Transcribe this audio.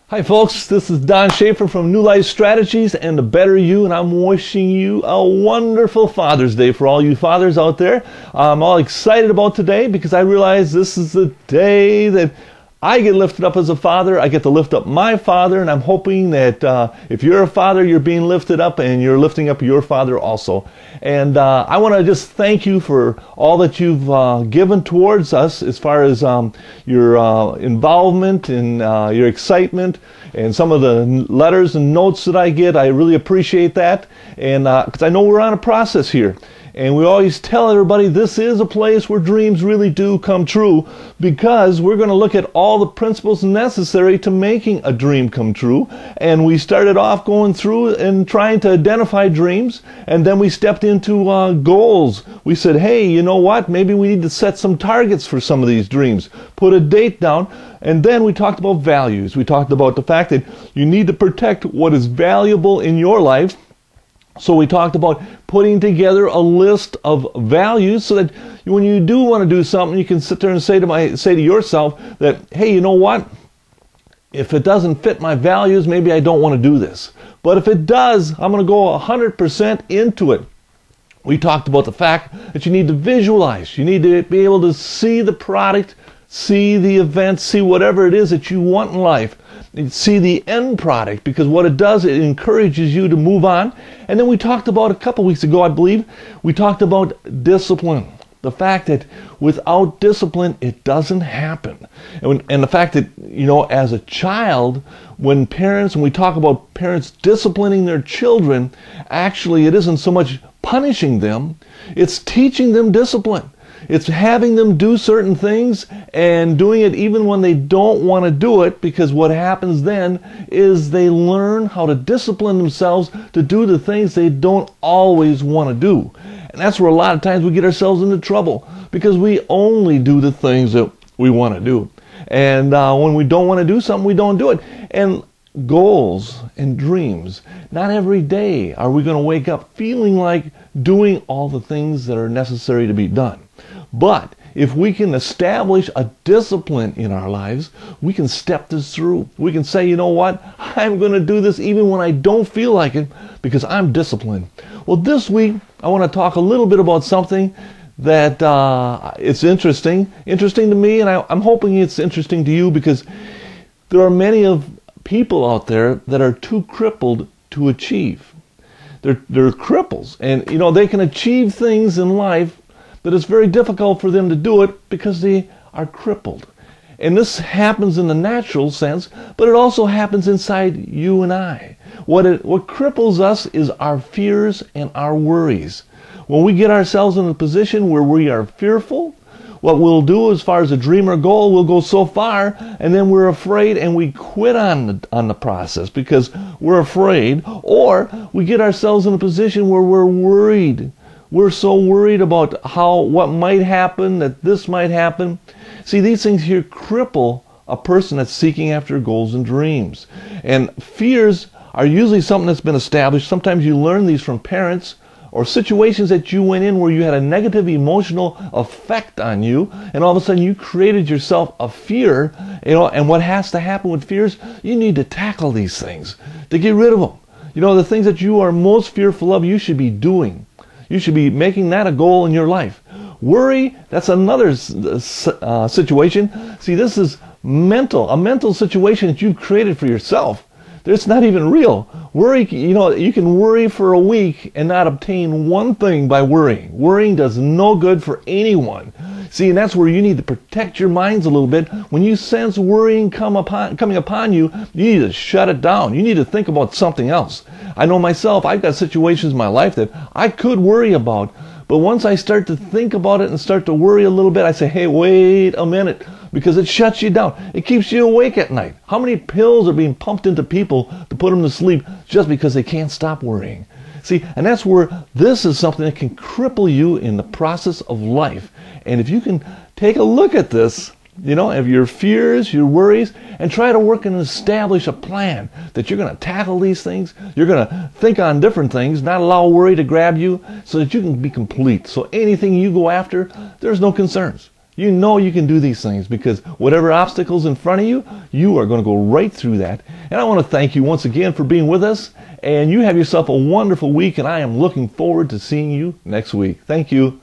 Hi folks, this is Don Schaefer from New Life Strategies and The Better You, and I'm wishing you a wonderful Father's Day for all you fathers out there. I'm all excited about today because I realize this is the day that I get lifted up as a father. I get to lift up my father, and I'm hoping that if you're a father, you're being lifted up and you're lifting up your father also. And I want to just thank you for all that you've given towards us as far as your involvement and your excitement and some of the letters and notes that I get. I really appreciate that, and because I know we're on a process here. And we always tell everybody this is a place where dreams really do come true, because we're going to look at all the principles necessary to making a dream come true. And we started off going through and trying to identify dreams, and then we stepped into goals. We said, hey, you know what? Maybe we need to set some targets for some of these dreams, put a date down. And then we talked about values. We talked about the fact that you need to protect what is valuable in your life. So we talked about putting together a list of values so that when you do want to do something, you can sit there and say to yourself that, hey, you know what? If it doesn't fit my values, maybe I don't want to do this. But if it does, I'm going to go 100% into it. We talked about the fact that you need to visualize. You need to be able to see the product, see the event, see whatever it is that you want in life. See the end product, because what it does, it encourages you to move on. And then we talked about a couple weeks ago, I believe, we talked about discipline. The fact that without discipline, it doesn't happen. And the fact that, you know, as a child, when we talk about parents disciplining their children, actually it isn't so much punishing them, it's teaching them discipline. It's having them do certain things and doing it even when they don't want to do it, because what happens then is they learn how to discipline themselves to do the things they don't always want to do. And that's where a lot of times we get ourselves into trouble, because we only do the things that we want to do. And when we don't want to do something, we don't do it. And goals and dreams, not every day are we going to wake up feeling like doing all the things that are necessary to be done. But if we can establish a discipline in our lives, we can step this through. We can say, you know what, I'm going to do this even when I don't feel like it, because I'm disciplined. Well, this week I want to talk a little bit about something that it's interesting to me, and I'm hoping it's interesting to you, because there are many of people out there that are too crippled to achieve. They're cripples, and you know, they can achieve things in life, but it's very difficult for them to do it because they are crippled. And this happens in the natural sense, but it also happens inside you and I. What cripples us is our fears and our worries. When we get ourselves in a position where we are fearful, what we'll do as far as a dream or goal, we'll go so far, and then we're afraid and we quit on the process because we're afraid, or we get ourselves in a position where we're worried. We're so worried about what might happen, that this might happen. See, these things here cripple a person that's seeking after goals and dreams. And fears are usually something that's been established. Sometimes you learn these from parents or situations that you went in where you had a negative emotional effect on you, and all of a sudden you created yourself a fear. You know, and what has to happen with fears, you need to tackle these things to get rid of them. You know, the things that you are most fearful of, you should be doing. You should be making that a goal in your life. Worry, that's another situation. See, this is a mental situation that you've created for yourself. It's not even real. Worry, you know, you can worry for a week and not obtain one thing by worrying. Worrying does no good for anyone. See, and that's where you need to protect your minds a little bit. When you sense worrying coming upon you, you need to shut it down. You need to think about something else. I know myself, I've got situations in my life that I could worry about, but once I start to think about it and start to worry a little bit, I say, hey, wait a minute, because it shuts you down. It keeps you awake at night. How many pills are being pumped into people to put them to sleep just because they can't stop worrying? See, and that's where this is something that can cripple you in the process of life. And if you can take a look at this, you know, of your fears, your worries, and try to work and establish a plan that you're going to tackle these things. You're going to think on different things, not allow worry to grab you, so that you can be complete. So anything you go after, there's no concerns. You know you can do these things because whatever obstacles in front of you, you are going to go right through that. And I want to thank you once again for being with us. And you have yourself a wonderful week, and I am looking forward to seeing you next week. Thank you.